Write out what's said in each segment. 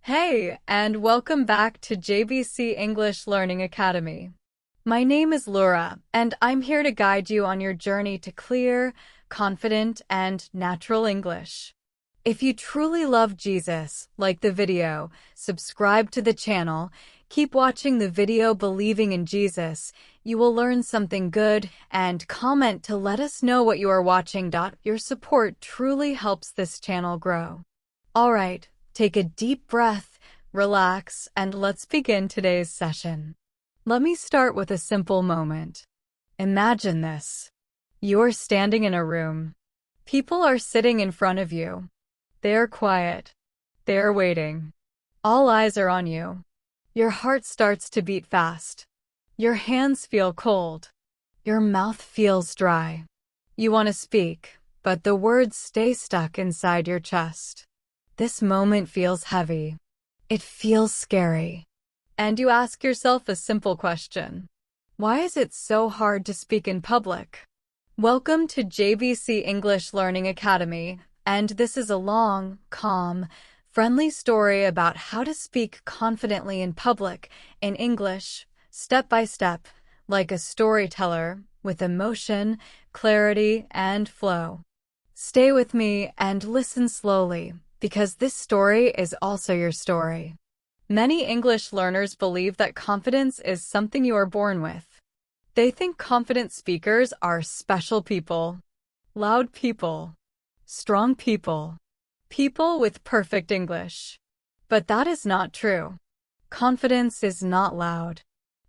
Hey, and welcome back to JBC English Learning Academy. My name is Laura, and I'm here to guide you on your journey to clear, confident, and natural English. If you truly love Jesus, like the video, subscribe to the channel, keep watching the video believing in Jesus, you will learn something good, and comment to let us know what you are watching. Your support truly helps this channel grow. Alright, take a deep breath, relax, and let's begin today's session. Let me start with a simple moment. Imagine this. You're standing in a room. People are sitting in front of you. They're quiet. They're waiting. All eyes are on you. Your heart starts to beat fast. Your hands feel cold. Your mouth feels dry. You want to speak, but the words stay stuck inside your chest. This moment feels heavy. It feels scary. And you ask yourself a simple question. Why is it so hard to speak in public? Welcome to JBC English Learning Academy, and this is a long, calm, friendly story about how to speak confidently in public in English, step by step, like a storyteller, with emotion, clarity, and flow. Stay with me and listen slowly, because this story is also your story. Many English learners believe that confidence is something you are born with. They think confident speakers are special people, loud people, strong people, people with perfect English. But that is not true. Confidence is not loud.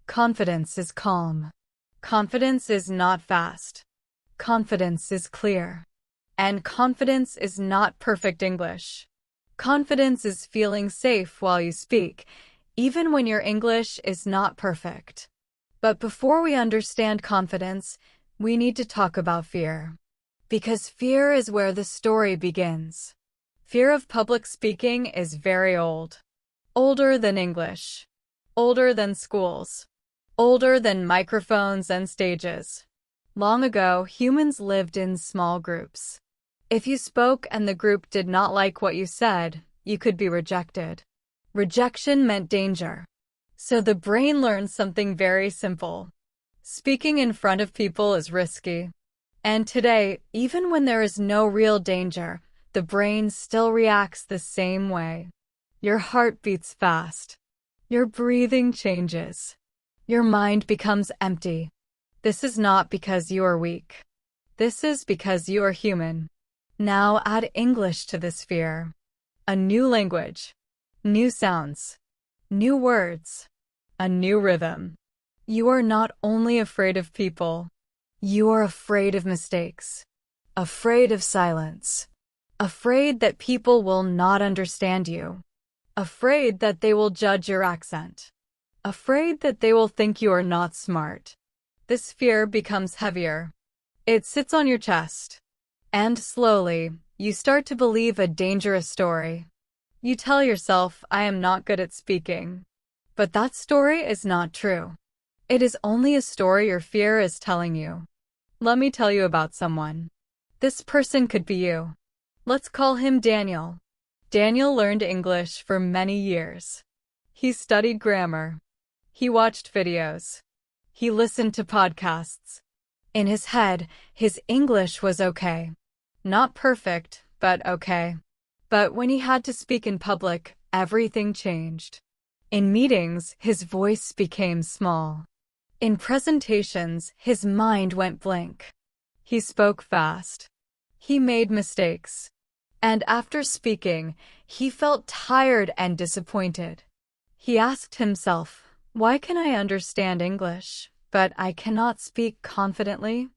Confidence is calm. Confidence is not fast. Confidence is clear. And confidence is not perfect English. Confidence is feeling safe while you speak, even when your English is not perfect. But before we understand confidence, we need to talk about fear. Because fear is where the story begins. Fear of public speaking is very old. Older than English. Older than schools. Older than microphones and stages. Long ago, humans lived in small groups. If you spoke and the group did not like what you said, you could be rejected. Rejection meant danger. So the brain learned something very simple. Speaking in front of people is risky. And today, even when there is no real danger, the brain still reacts the same way. Your heart beats fast. Your breathing changes. Your mind becomes empty. This is not because you are weak. This is because you are human. Now add English to this fear. A new language. New sounds. New words. A new rhythm. You are not only afraid of people. You are afraid of mistakes. Afraid of silence. Afraid that people will not understand you. Afraid that they will judge your accent. Afraid that they will think you are not smart. This fear becomes heavier. It sits on your chest. And slowly, you start to believe a dangerous story. You tell yourself, I am not good at speaking. But that story is not true. It is only a story your fear is telling you. Let me tell you about someone. This person could be you. Let's call him Daniel. Daniel learned English for many years. He studied grammar. He watched videos. He listened to podcasts. In his head, his English was okay. Not perfect, but okay. But when he had to speak in public, everything changed. In meetings, his voice became small. In presentations, his mind went blank. He spoke fast. He made mistakes. And after speaking, he felt tired and disappointed. He asked himself, why can I understand English, but I cannot speak confidently?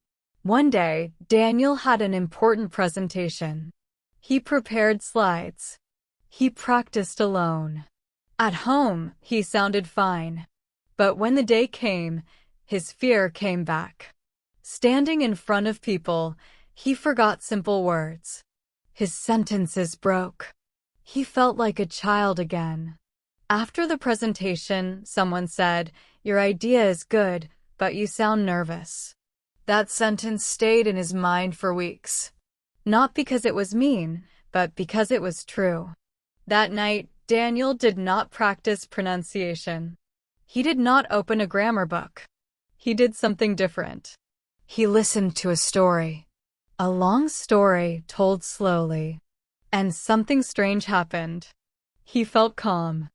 One day, Daniel had an important presentation. He prepared slides. He practiced alone. At home, he sounded fine. But when the day came, his fear came back. Standing in front of people, he forgot simple words. His sentences broke. He felt like a child again. After the presentation, someone said, your idea is good, but you sound nervous. That sentence stayed in his mind for weeks. Not because it was mean, but because it was true. That night, Daniel did not practice pronunciation. He did not open a grammar book. He did something different. He listened to a story. A long story told slowly. And something strange happened. He felt calm.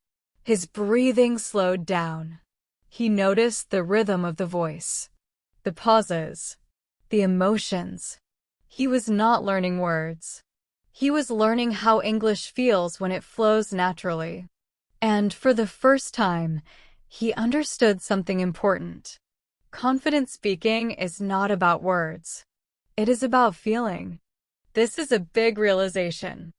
His breathing slowed down. He noticed the rhythm of the voice, the pauses, the emotions. He was not learning words. He was learning how English feels when it flows naturally. And for the first time, he understood something important. Confident speaking is not about words. It is about feeling. This is a big realization.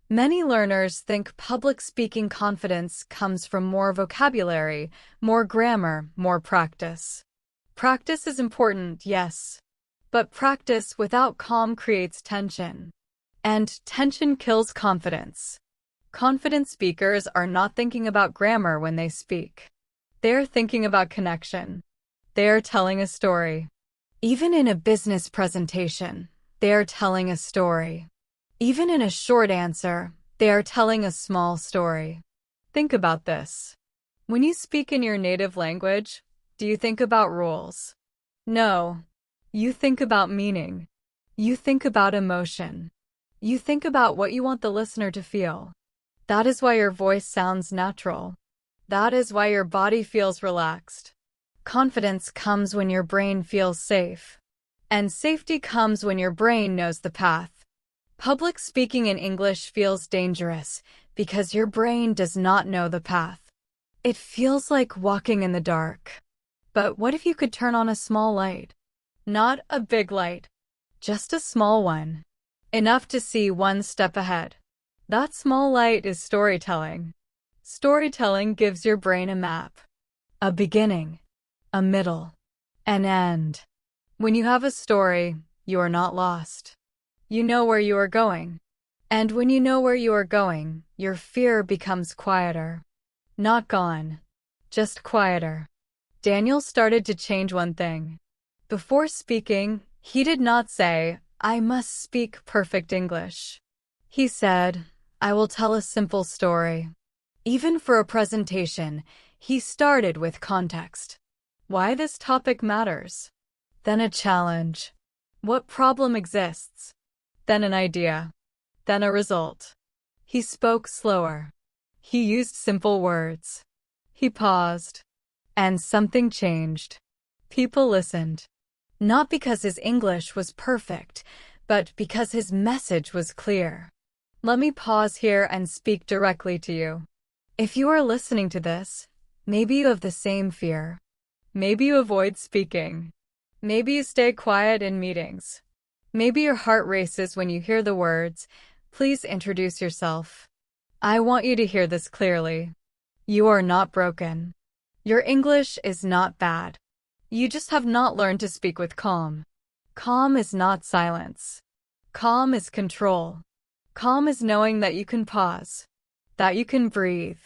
Many learners think public speaking confidence comes from more vocabulary, more grammar, more practice. Practice is important, yes. But practice without calm creates tension. And tension kills confidence. Confident speakers are not thinking about grammar when they speak. They are thinking about connection. They are telling a story. Even in a business presentation, they are telling a story. Even in a short answer, they are telling a small story. Think about this. When you speak in your native language, do you think about rules? No. You think about meaning. You think about emotion. You think about what you want the listener to feel. That is why your voice sounds natural. That is why your body feels relaxed. Confidence comes when your brain feels safe. And safety comes when your brain knows the path. Public speaking in English feels dangerous because your brain does not know the path. It feels like walking in the dark. But what if you could turn on a small light? Not a big light, just a small one. Enough to see one step ahead. That small light is storytelling. Storytelling gives your brain a map. A beginning, a middle, an end. When you have a story, you are not lost. You know where you are going. And when you know where you are going, your fear becomes quieter. Not gone, just quieter. Daniel started to change one thing. Before speaking, he did not say, "I must speak perfect English." He said, "I will tell a simple story." Even for a presentation, he started with context. Why this topic matters. Then a challenge. What problem exists? Then an idea. Then a result. He spoke slower. He used simple words. He paused. And something changed. People listened. Not because his English was perfect, but because his message was clear. Let me pause here and speak directly to you. If you are listening to this, maybe you have the same fear. Maybe you avoid speaking. Maybe you stay quiet in meetings. Maybe your heart races when you hear the words, "Please introduce yourself." I want you to hear this clearly. You are not broken. Your English is not bad. You just have not learned to speak with calm. Calm is not silence. Calm is control. Calm is knowing that you can pause, that you can breathe,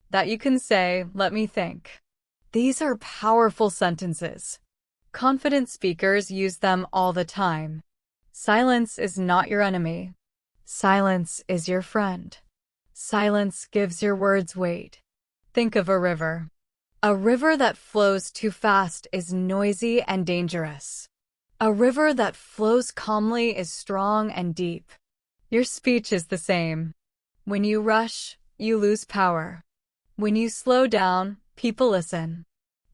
that you can say, "Let me think." These are powerful sentences. Confident speakers use them all the time. Silence is not your enemy. Silence is your friend. Silence gives your words weight. Think of a river. A river that flows too fast is noisy and dangerous. A river that flows calmly is strong and deep. Your speech is the same. When you rush, you lose power. When you slow down, people listen.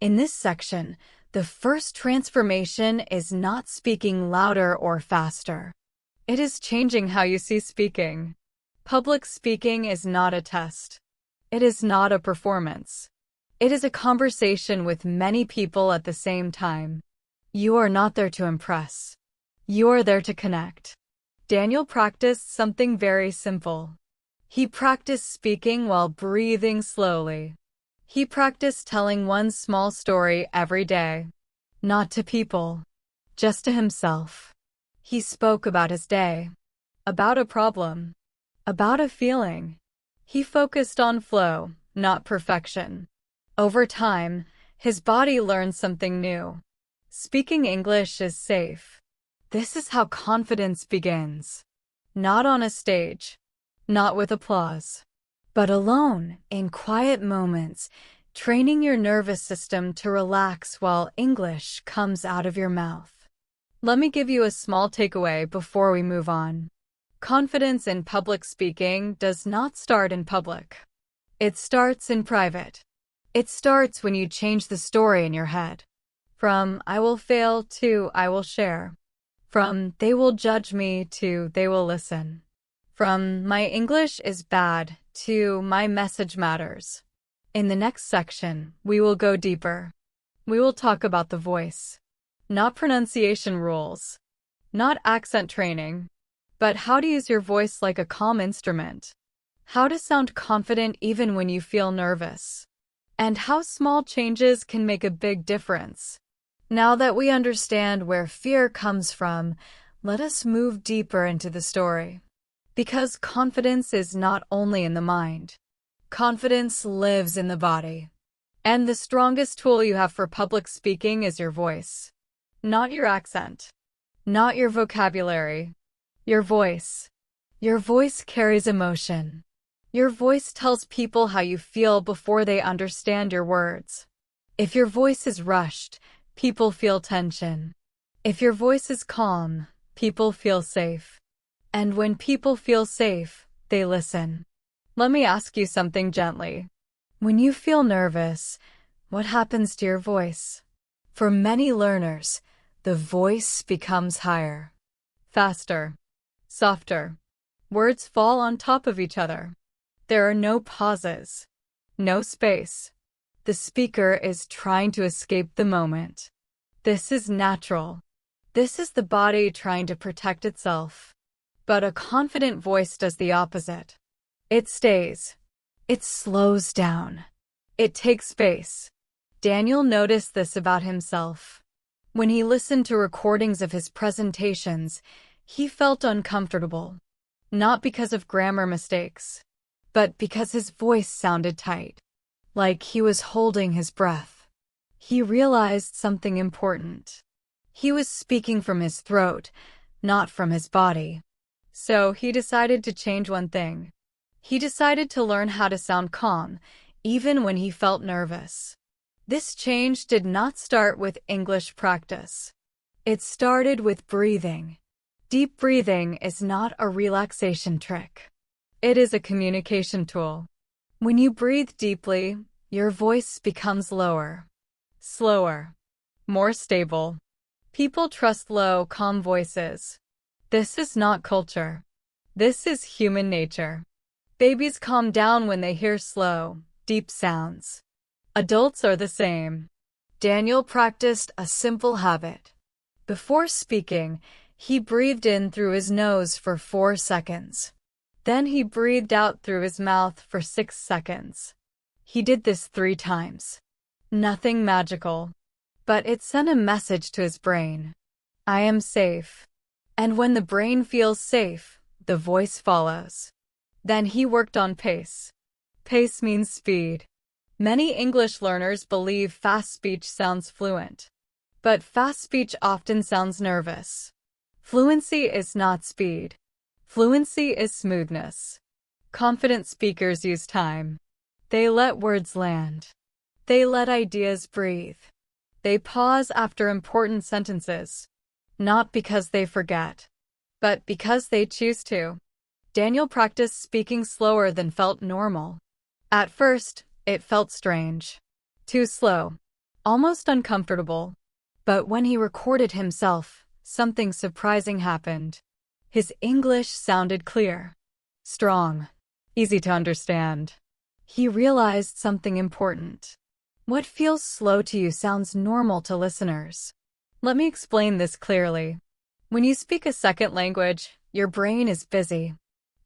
In this section, the first transformation is not speaking louder or faster. It is changing how you see speaking. Public speaking is not a test. It is not a performance. It is a conversation with many people at the same time. You are not there to impress. You are there to connect. Daniel practiced something very simple. He practiced speaking while breathing slowly. He practiced telling one small story every day. Not to people, just to himself. He spoke about his day, about a problem, about a feeling. He focused on flow, not perfection. Over time, his body learned something new. Speaking English is safe. This is how confidence begins. Not on a stage, not with applause, but alone, in quiet moments, training your nervous system to relax while English comes out of your mouth. Let me give you a small takeaway before we move on. Confidence in public speaking does not start in public. It starts in private. It starts when you change the story in your head. From "I will fail" to "I will share." From "they will judge me" to "they will listen." From "my English is bad" to "my message matters." In the next section, we will go deeper. We will talk about the voice. Not pronunciation rules. Not accent training. But how to use your voice like a calm instrument. How to sound confident even when you feel nervous. And how small changes can make a big difference. Now that we understand where fear comes from, let us move deeper into the story. Because confidence is not only in the mind. Confidence lives in the body. And the strongest tool you have for public speaking is your voice. Not your accent. Not your vocabulary. Your voice. Your voice carries emotion. Your voice tells people how you feel before they understand your words. If your voice is rushed, people feel tension. If your voice is calm, people feel safe. And when people feel safe, they listen. Let me ask you something gently. When you feel nervous, what happens to your voice? For many learners, the voice becomes higher, faster, softer. Words fall on top of each other. There are no pauses, no space. The speaker is trying to escape the moment. This is natural. This is the body trying to protect itself. But a confident voice does the opposite. It stays. It slows down. It takes space. Daniel noticed this about himself. When he listened to recordings of his presentations, he felt uncomfortable. Not because of grammar mistakes, but because his voice sounded tight, like he was holding his breath. He realized something important. He was speaking from his throat, not from his body. So he decided to change one thing. He decided to learn how to sound calm, even when he felt nervous. This change did not start with English practice. It started with breathing. Deep breathing is not a relaxation trick. It is a communication tool. When you breathe deeply, your voice becomes lower, slower, more stable. People trust low, calm voices. This is not culture. This is human nature. Babies calm down when they hear slow, deep sounds. Adults are the same. Daniel practiced a simple habit. Before speaking, he breathed in through his nose for 4 seconds. Then he breathed out through his mouth for 6 seconds. He did this 3 times. Nothing magical. But it sent a message to his brain. I am safe. And when the brain feels safe, the voice follows. Then he worked on pace. Pace means speed. Many English learners believe fast speech sounds fluent. But fast speech often sounds nervous. Fluency is not speed. Fluency is smoothness. Confident speakers use time. They let words land. They let ideas breathe. They pause after important sentences. Not because they forget, but because they choose to. Daniel practiced speaking slower than felt normal. At first, it felt strange. Too slow. Almost uncomfortable. But when he recorded himself, something surprising happened. His English sounded clear, strong, easy to understand. He realized something important. What feels slow to you sounds normal to listeners. Let me explain this clearly. When you speak a second language, your brain is busy.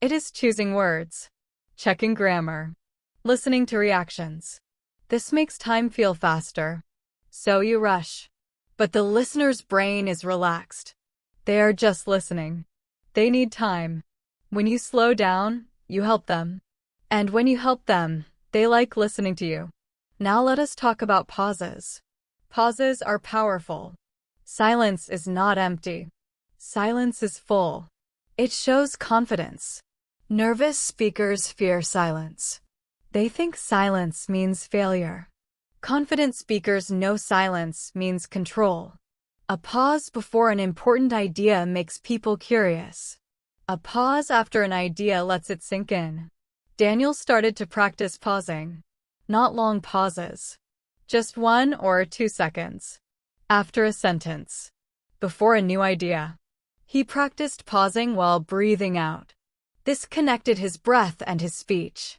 It is choosing words, checking grammar, listening to reactions. This makes time feel faster. So you rush. But the listener's brain is relaxed. They are just listening. They need time. When you slow down, you help them. And when you help them, they like listening to you. Now let us talk about pauses. Pauses are powerful. Silence is not empty. Silence is full. It shows confidence. Nervous speakers fear silence. They think silence means failure. Confident speakers know silence means control. A pause before an important idea makes people curious. A pause after an idea lets it sink in. Daniel started to practice pausing. Not long pauses. Just 1 or 2 seconds. After a sentence. Before a new idea. He practiced pausing while breathing out. This connected his breath and his speech.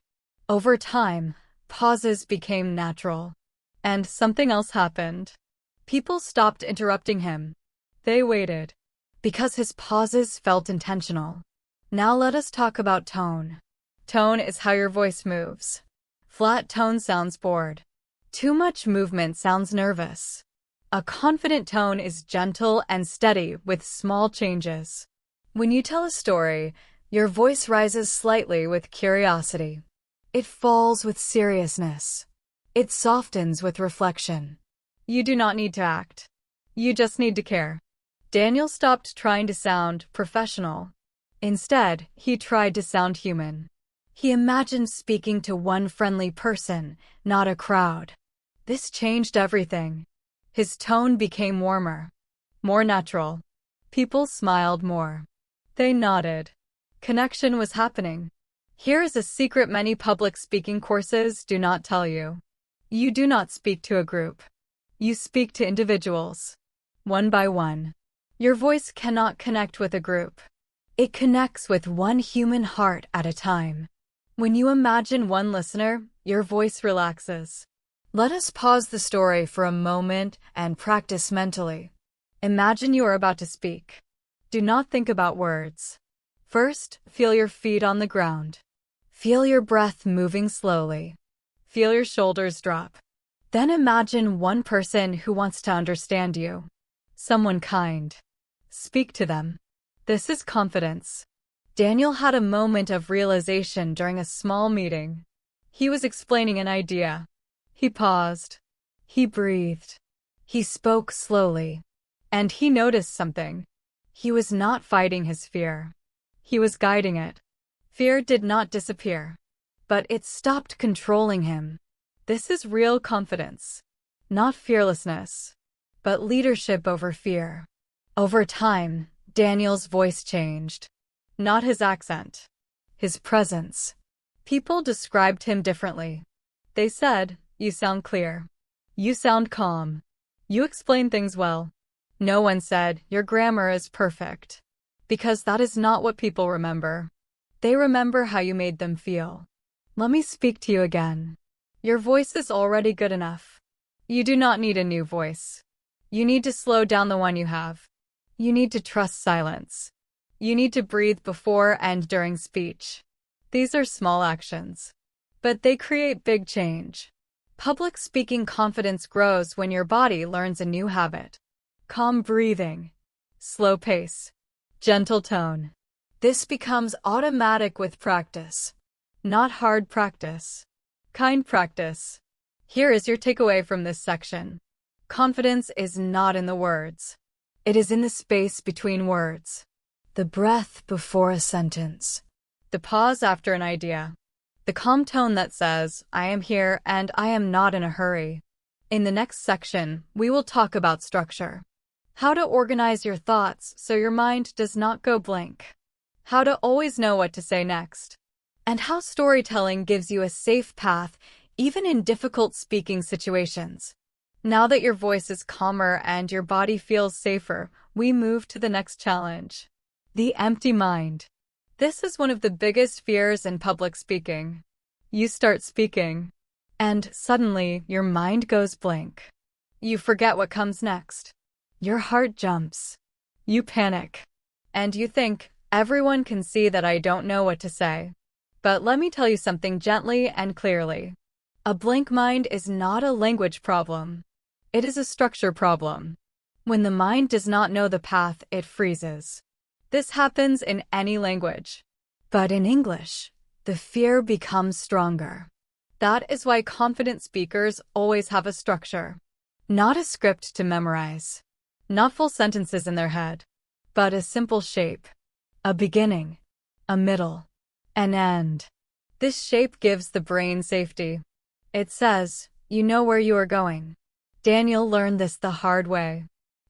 Over time, pauses became natural. And something else happened. People stopped interrupting him. They waited. Because his pauses felt intentional. Now let us talk about tone. Tone is how your voice moves. Flat tone sounds bored. Too much movement sounds nervous. A confident tone is gentle and steady with small changes. When you tell a story, your voice rises slightly with curiosity. It falls with seriousness. It softens with reflection. You do not need to act. You just need to care. Daniel stopped trying to sound professional. Instead, he tried to sound human. He imagined speaking to one friendly person, not a crowd. This changed everything. His tone became warmer, more natural. People smiled more. They nodded. Connection was happening. Here is a secret many public speaking courses do not tell you. You do not speak to a group. You speak to individuals. One by one. Your voice cannot connect with a group. It connects with one human heart at a time. When you imagine one listener, your voice relaxes. Let us pause the story for a moment and practice mentally. Imagine you are about to speak. Do not think about words. First, feel your feet on the ground. Feel your breath moving slowly. Feel your shoulders drop. Then imagine one person who wants to understand you. Someone kind. Speak to them. This is confidence. Daniel had a moment of realization during a small meeting. He was explaining an idea. He paused. He breathed. He spoke slowly. And he noticed something. He was not fighting his fear. He was guiding it. Fear did not disappear. But it stopped controlling him. This is real confidence. Not fearlessness, but leadership over fear. Over time, Daniel's voice changed. Not his accent. His presence. People described him differently. They said, "You sound clear. You sound calm. You explain things well." No one said, "Your grammar is perfect." Because that is not what people remember. They remember how you made them feel. Let me speak to you again. Your voice is already good enough. You do not need a new voice. You need to slow down the one you have. You need to trust silence. You need to breathe before and during speech. These are small actions, but they create big change. Public speaking confidence grows when your body learns a new habit. Calm breathing, slow pace, gentle tone. This becomes automatic with practice. Not hard practice. Kind practice. Here is your takeaway from this section. Confidence is not in the words. It is in the space between words. The breath before a sentence. The pause after an idea. The calm tone that says, "I am here and I am not in a hurry." In the next section, we will talk about structure. How to organize your thoughts so your mind does not go blank. How to always know what to say next. And how storytelling gives you a safe path even in difficult speaking situations. Now that your voice is calmer and your body feels safer, we move to the next challenge. The empty mind. This is one of the biggest fears in public speaking. You start speaking, and suddenly your mind goes blank. You forget what comes next. Your heart jumps. You panic. And you think, everyone can see that I don't know what to say. But let me tell you something gently and clearly. A blank mind is not a language problem. It is a structure problem. When the mind does not know the path, it freezes. This happens in any language. But in English, the fear becomes stronger. That is why confident speakers always have a structure. Not a script to memorize. Not full sentences in their head. But a simple shape. A beginning. A middle. an end. This shape gives the brain safety. It says, you know where you are going. Daniel learned this the hard way.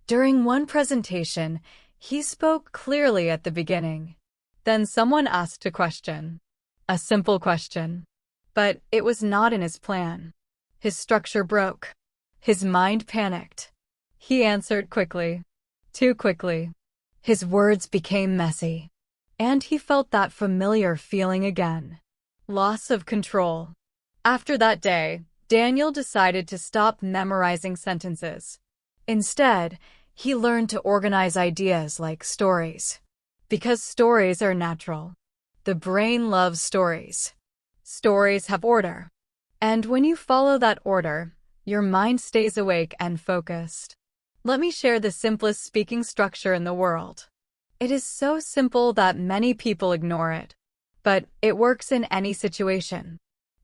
During one presentation, he spoke clearly at the beginning. Then someone asked a question. A simple question. But it was not in his plan. His structure broke. His mind panicked. He answered quickly. Too quickly. His words became messy. And he felt that familiar feeling again. Loss of control. After that day, Daniel decided to stop memorizing sentences. Instead, he learned to organize ideas like stories. Because stories are natural. The brain loves stories. Stories have order. And when you follow that order, your mind stays awake and focused. Let me share the simplest speaking structure in the world. It is so simple that many people ignore it. But it works in any situation.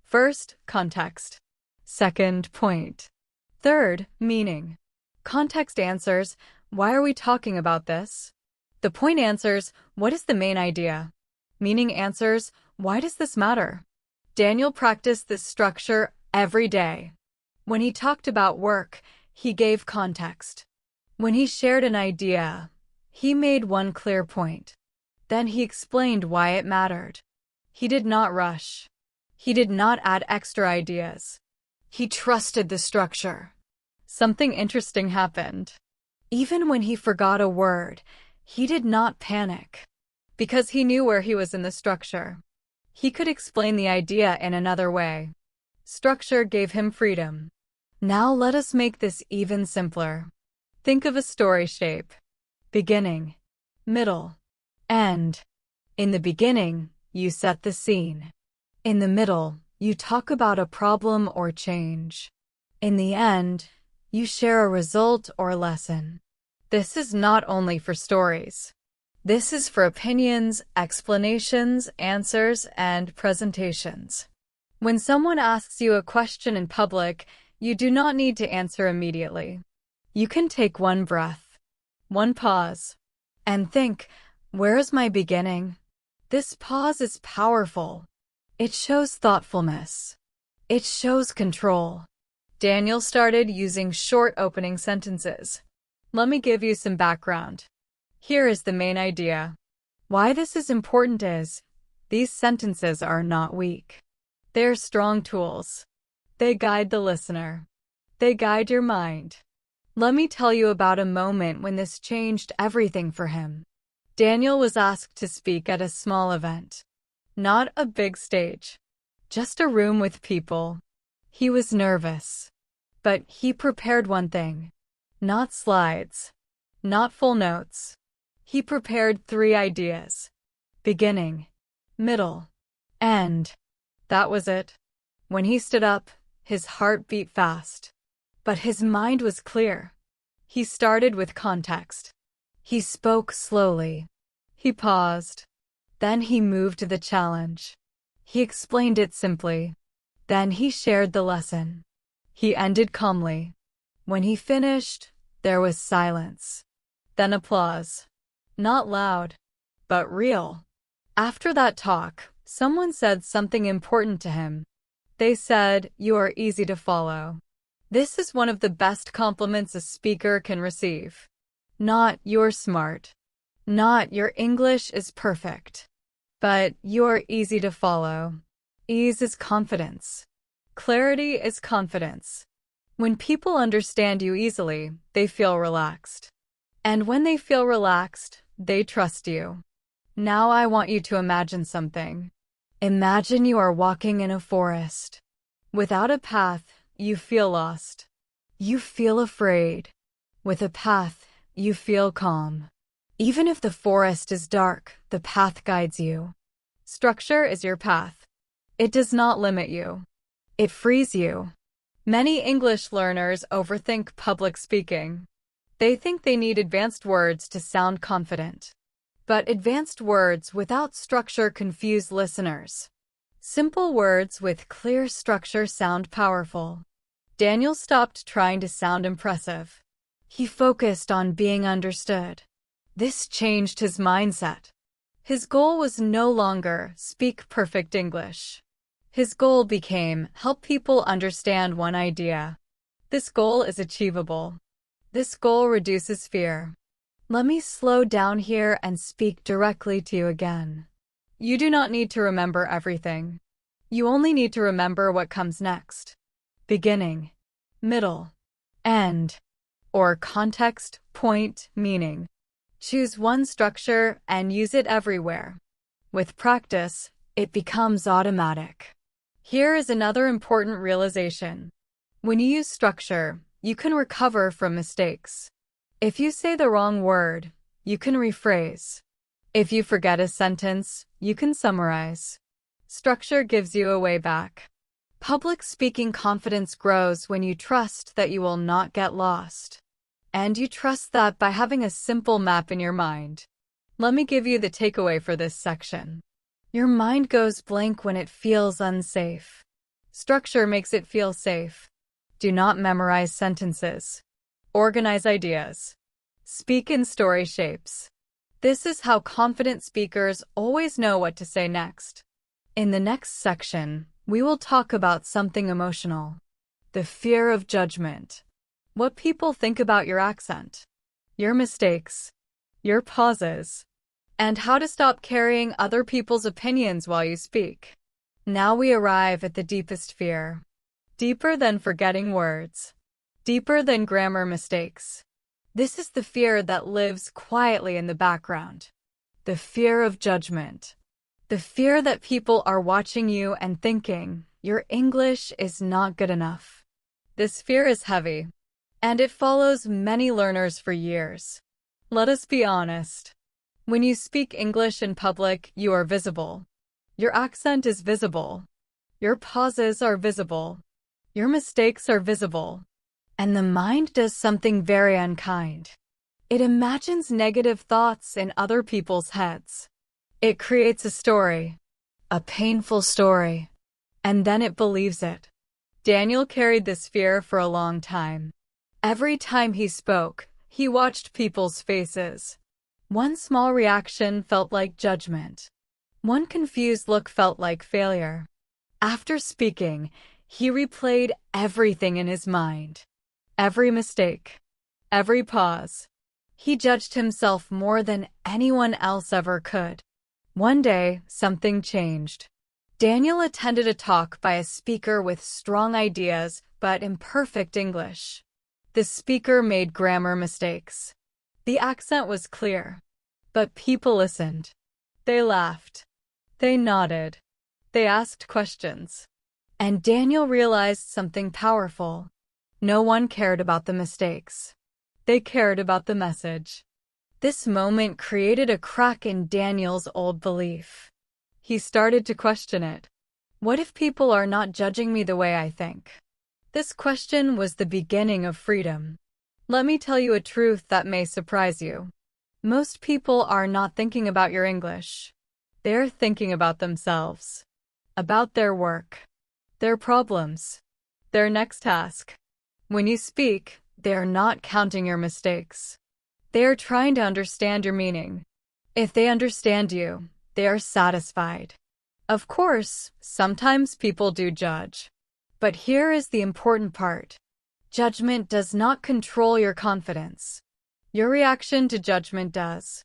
First, context. Second, point. Third, meaning. Context answers, why are we talking about this? The point answers, what is the main idea? Meaning answers, why does this matter? Daniel practiced this structure every day. When he talked about work, he gave context. When he shared an idea, he made one clear point. Then he explained why it mattered. He did not rush. He did not add extra ideas. He trusted the structure. Something interesting happened. Even when he forgot a word, he did not panic. Because he knew where he was in the structure. He could explain the idea in another way. Structure gave him freedom. Now let us make this even simpler. Think of a story shape. Beginning, middle, end. In the beginning, you set the scene. In the middle, you talk about a problem or change. In the end, you share a result or lesson. This is not only for stories. This is for opinions, explanations, answers, and presentations. When someone asks you a question in public, you do not need to answer immediately. You can take one breath, one pause, and think, where is my beginning? This pause is powerful. It shows thoughtfulness. It shows control. Daniel started using short opening sentences. Let me give you some background. Here is the main idea. Why this is important is, these sentences are not weak. They're strong tools. They guide the listener. They guide your mind. Let me tell you about a moment when this changed everything for him. Daniel was asked to speak at a small event. Not a big stage. Just a room with people. He was nervous. But he prepared one thing. Not slides. Not full notes. He prepared 3 ideas. Beginning, middle, end. That was it. When he stood up, his heart beat fast. But his mind was clear. He started with context. He spoke slowly. He paused. Then he moved to the challenge. He explained it simply. Then he shared the lesson. He ended calmly. When he finished, there was silence. Then applause. Not loud, but real. After that talk, someone said something important to him. They said, "You are easy to follow." This is one of the best compliments a speaker can receive. Not, "You're smart." Not, "Your English is perfect." But, "You're easy to follow." Ease is confidence. Clarity is confidence. When people understand you easily, they feel relaxed. And when they feel relaxed, they trust you. Now I want you to imagine something. Imagine you are walking in a forest. Without a path, you feel lost. You feel afraid. With a path, you feel calm. Even if the forest is dark, the path guides you. Structure is your path. It does not limit you. It frees you. Many English learners overthink public speaking. They think they need advanced words to sound confident. But advanced words without structure confuse listeners. Simple words with clear structure sound powerful. Daniel stopped trying to sound impressive. He focused on being understood. This changed his mindset. His goal was no longer speak perfect English. His goal became help people understand one idea. This goal is achievable. This goal reduces fear. Let me slow down here and speak directly to you again. You do not need to remember everything. You only need to remember what comes next. Beginning, middle, end, or context, point, meaning. Choose one structure and use it everywhere. With practice, it becomes automatic. Here is another important realization. When you use structure, you can recover from mistakes. If you say the wrong word, you can rephrase. If you forget a sentence, you can summarize. Structure gives you a way back. Public speaking confidence grows when you trust that you will not get lost. And you trust that by having a simple map in your mind. Let me give you the takeaway for this section. Your mind goes blank when it feels unsafe. Structure makes it feel safe. Do not memorize sentences. Organize ideas. Speak in story shapes. This is how confident speakers always know what to say next. In the next section, we will talk about something emotional. The fear of judgment. What people think about your accent, your mistakes, your pauses, and how to stop carrying other people's opinions while you speak. Now we arrive at the deepest fear. Deeper than forgetting words. Deeper than grammar mistakes. This is the fear that lives quietly in the background. The fear of judgment. The fear that people are watching you and thinking, your English is not good enough. This fear is heavy. And it follows many learners for years. Let us be honest. When you speak English in public, you are visible. Your accent is visible. Your pauses are visible. Your mistakes are visible. And the mind does something very unkind. It imagines negative thoughts in other people's heads. It creates a story, a painful story, and then it believes it. Daniel carried this fear for a long time. Every time he spoke, he watched people's faces. One small reaction felt like judgment. One confused look felt like failure. After speaking, he replayed everything in his mind. Every mistake. Every pause. He judged himself more than anyone else ever could. One day, something changed. Daniel attended a talk by a speaker with strong ideas but imperfect English. The speaker made grammar mistakes. The accent was clear. But people listened. They laughed. They nodded. They asked questions. And Daniel realized something powerful. No one cared about the mistakes. They cared about the message. This moment created a crack in Daniel's old belief. He started to question it. What if people are not judging me the way I think? This question was the beginning of freedom. Let me tell you a truth that may surprise you. Most people are not thinking about your English. They're thinking about themselves, about their work, their problems, their next task. When you speak, they're not counting your mistakes. They're trying to understand your meaning. If they understand you, they are satisfied. Of course, sometimes people do judge. But here is the important part. Judgment does not control your confidence. Your reaction to judgment does.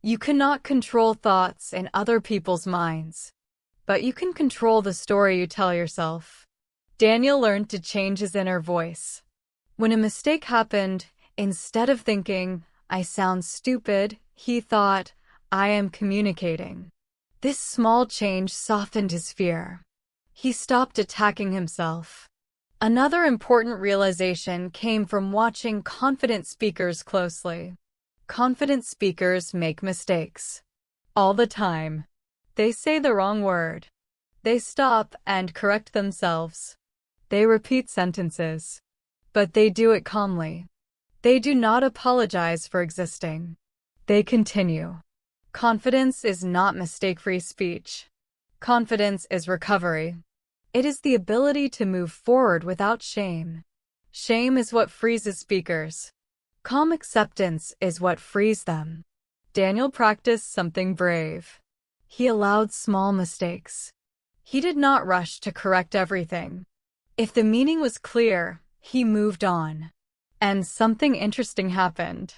You cannot control thoughts in other people's minds. But you can control the story you tell yourself. Daniel learned to change his inner voice. When a mistake happened, instead of thinking, I sound stupid, he thought, I am communicating. This small change softened his fear. He stopped attacking himself. Another important realization came from watching confident speakers closely. Confident speakers make mistakes. All the time. They say the wrong word. They stop and correct themselves. They repeat sentences. But they do it calmly. They do not apologize for existing. They continue. Confidence is not mistake-free speech. Confidence is recovery. It is the ability to move forward without shame. Shame is what freezes speakers. Calm acceptance is what frees them. Daniel practiced something brave. He allowed small mistakes. He did not rush to correct everything. If the meaning was clear, he moved on. And something interesting happened.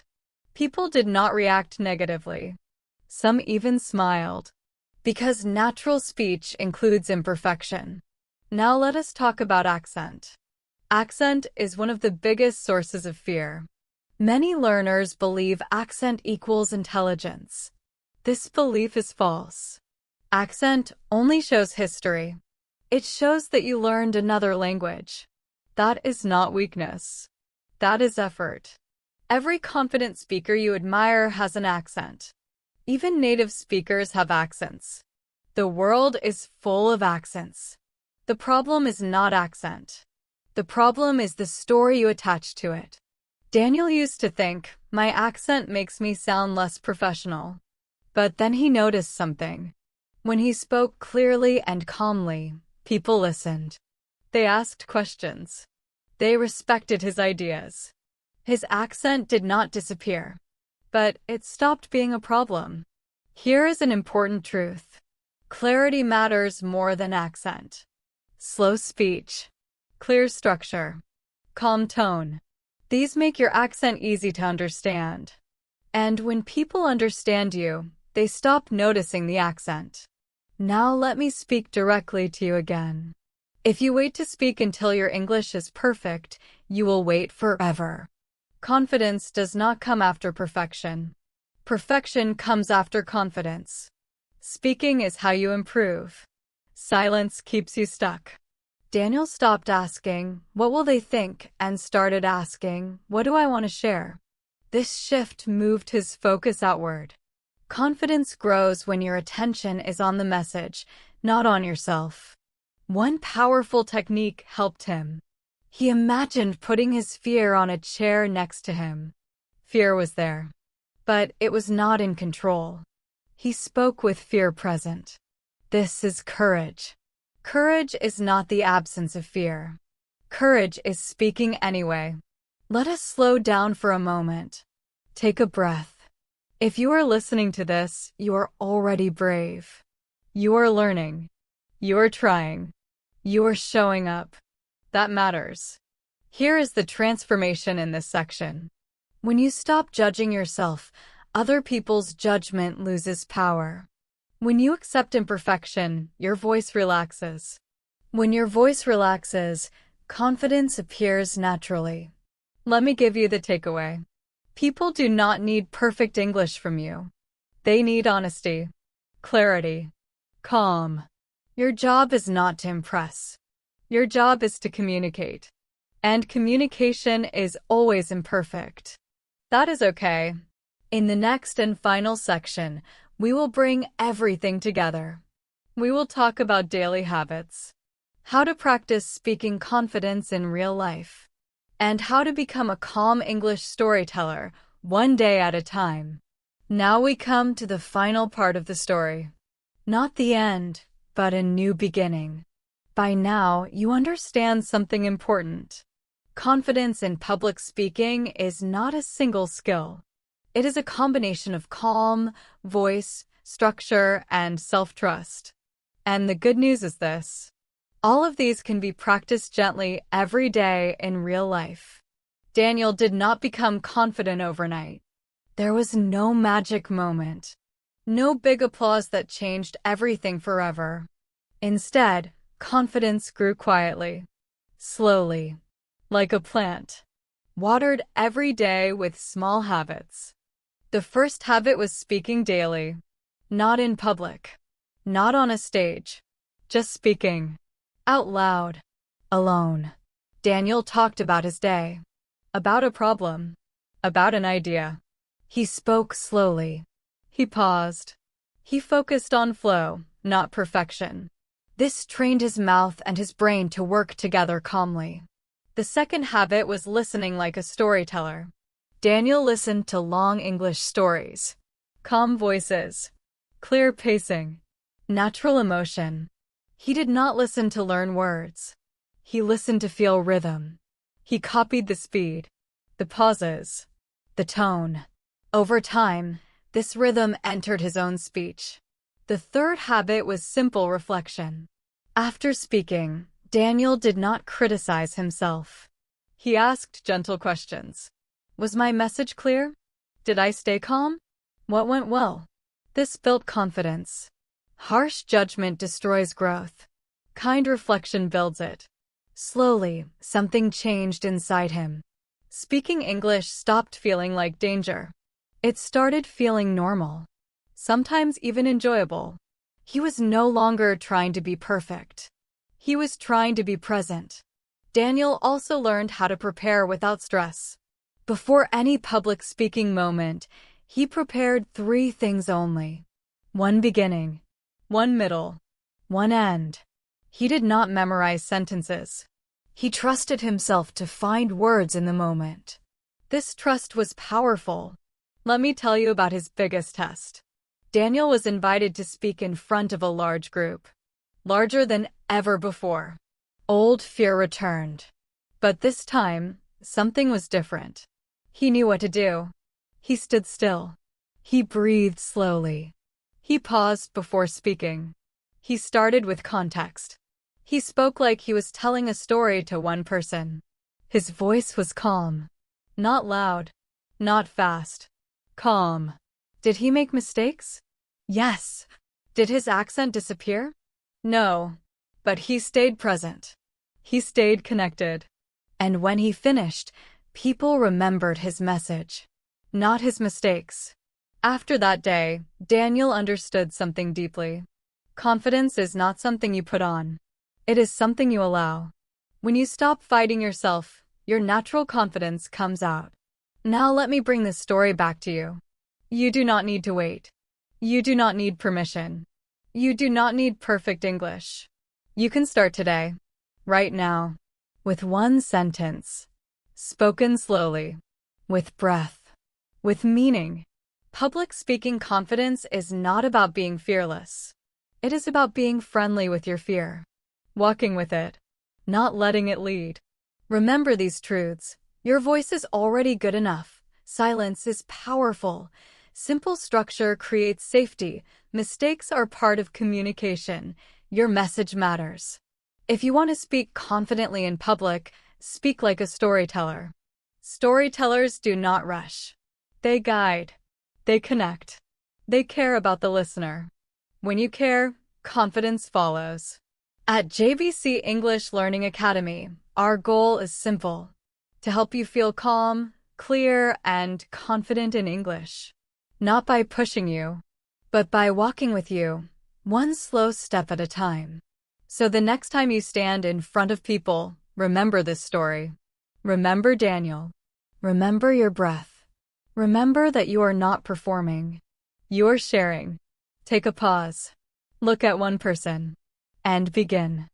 People did not react negatively. Some even smiled. Because natural speech includes imperfection. Now let us talk about accent. Accent is one of the biggest sources of fear. Many learners believe accent equals intelligence. This belief is false. Accent only shows history. It shows that you learned another language. That is not weakness. That is effort. Every confident speaker you admire has an accent. Even native speakers have accents. The world is full of accents. The problem is not accent. The problem is the story you attach to it. Daniel used to think, my accent makes me sound less professional. But then he noticed something. When he spoke clearly and calmly, people listened. They asked questions. They respected his ideas. His accent did not disappear, but it stopped being a problem. Here is an important truth. Clarity matters more than accent. Slow speech, clear structure, calm tone. These make your accent easy to understand. And when people understand you, they stop noticing the accent. Now let me speak directly to you again. If you wait to speak until your English is perfect, you will wait forever. Confidence does not come after perfection. Perfection comes after confidence. Speaking is how you improve. Silence keeps you stuck. Daniel stopped asking, what will they think, and started asking, what do I want to share? This shift moved his focus outward. Confidence grows when your attention is on the message, not on yourself. One powerful technique helped him. He imagined putting his fear on a chair next to him. Fear was there, but it was not in control. He spoke with fear present. This is courage. Courage is not the absence of fear. Courage is speaking anyway. Let us slow down for a moment. Take a breath. If you are listening to this, you are already brave. You are learning. You are trying. You are showing up. That matters. Here is the transformation in this section. When you stop judging yourself, other people's judgment loses power. When you accept imperfection, your voice relaxes. When your voice relaxes, confidence appears naturally. Let me give you the takeaway. People do not need perfect English from you. They need honesty, clarity, calm. Your job is not to impress. Your job is to communicate. And communication is always imperfect. That is okay. In the next and final section, we will bring everything together. We will talk about daily habits, how to practice speaking confidence in real life, and how to become a calm English storyteller one day at a time. Now we come to the final part of the story. Not the end, but a new beginning. By now, you understand something important. Confidence in public speaking is not a single skill. It is a combination of calm, voice, structure, and self-trust. And the good news is this. All of these can be practiced gently every day in real life. Daniel did not become confident overnight. There was no magic moment. No big applause that changed everything forever. Instead, confidence grew quietly, slowly, like a plant, watered every day with small habits. The first habit was speaking daily, not in public, not on a stage, just speaking, out loud, alone. Daniel talked about his day, about a problem, about an idea. He spoke slowly. He paused. He focused on flow, not perfection. This trained his mouth and his brain to work together calmly. The second habit was listening like a storyteller. Daniel listened to long English stories, calm voices, clear pacing, natural emotion. He did not listen to learn words. He listened to feel rhythm. He copied the speed, the pauses, the tone. Over time, This rhythm entered his own speech. The third habit was simple reflection. After speaking, Daniel did not criticize himself. He asked gentle questions. Was my message clear? Did I stay calm? What went well? This built confidence. Harsh judgment destroys growth. Kind reflection builds it. Slowly, something changed inside him. Speaking English stopped feeling like danger. It started feeling normal. Sometimes even enjoyable. He was no longer trying to be perfect. He was trying to be present. Daniel also learned how to prepare without stress. Before any public speaking moment, he prepared 3 things only. 1 beginning, 1 middle, 1 end. He did not memorize sentences. He trusted himself to find words in the moment. This trust was powerful. Let me tell you about his biggest test. Daniel was invited to speak in front of a large group. Larger than ever before. Old fear returned. But this time, something was different. He knew what to do. He stood still. He breathed slowly. He paused before speaking. He started with context. He spoke like he was telling a story to one person. His voice was calm. Not loud. Not fast. Calm. Did he make mistakes? Yes. Did his accent disappear? No. But he stayed present. He stayed connected. And when he finished, people remembered his message, not his mistakes. After that day, Daniel understood something deeply. Confidence is not something you put on. It is something you allow. When you stop fighting yourself, your natural confidence comes out. Now let me bring this story back to you. You do not need to wait. You do not need permission. You do not need perfect English. You can start today, right now, with 1 sentence, spoken slowly, with breath, with meaning. Public speaking confidence is not about being fearless. It is about being friendly with your fear, walking with it, not letting it lead. Remember these truths. Your voice is already good enough. Silence is powerful. Simple structure creates safety. Mistakes are part of communication. Your message matters. If you want to speak confidently in public, speak like a storyteller. Storytellers do not rush. They guide. They connect. They care about the listener. When you care, confidence follows. At JBC English Learning Academy, our goal is simple: to help you feel calm, clear, and confident in English. Not by pushing you, but by walking with you, one slow step at a time. So the next time you stand in front of people, remember this story. Remember Daniel. Remember your breath. Remember that you are not performing. You are sharing. Take a pause. Look at one person. And begin.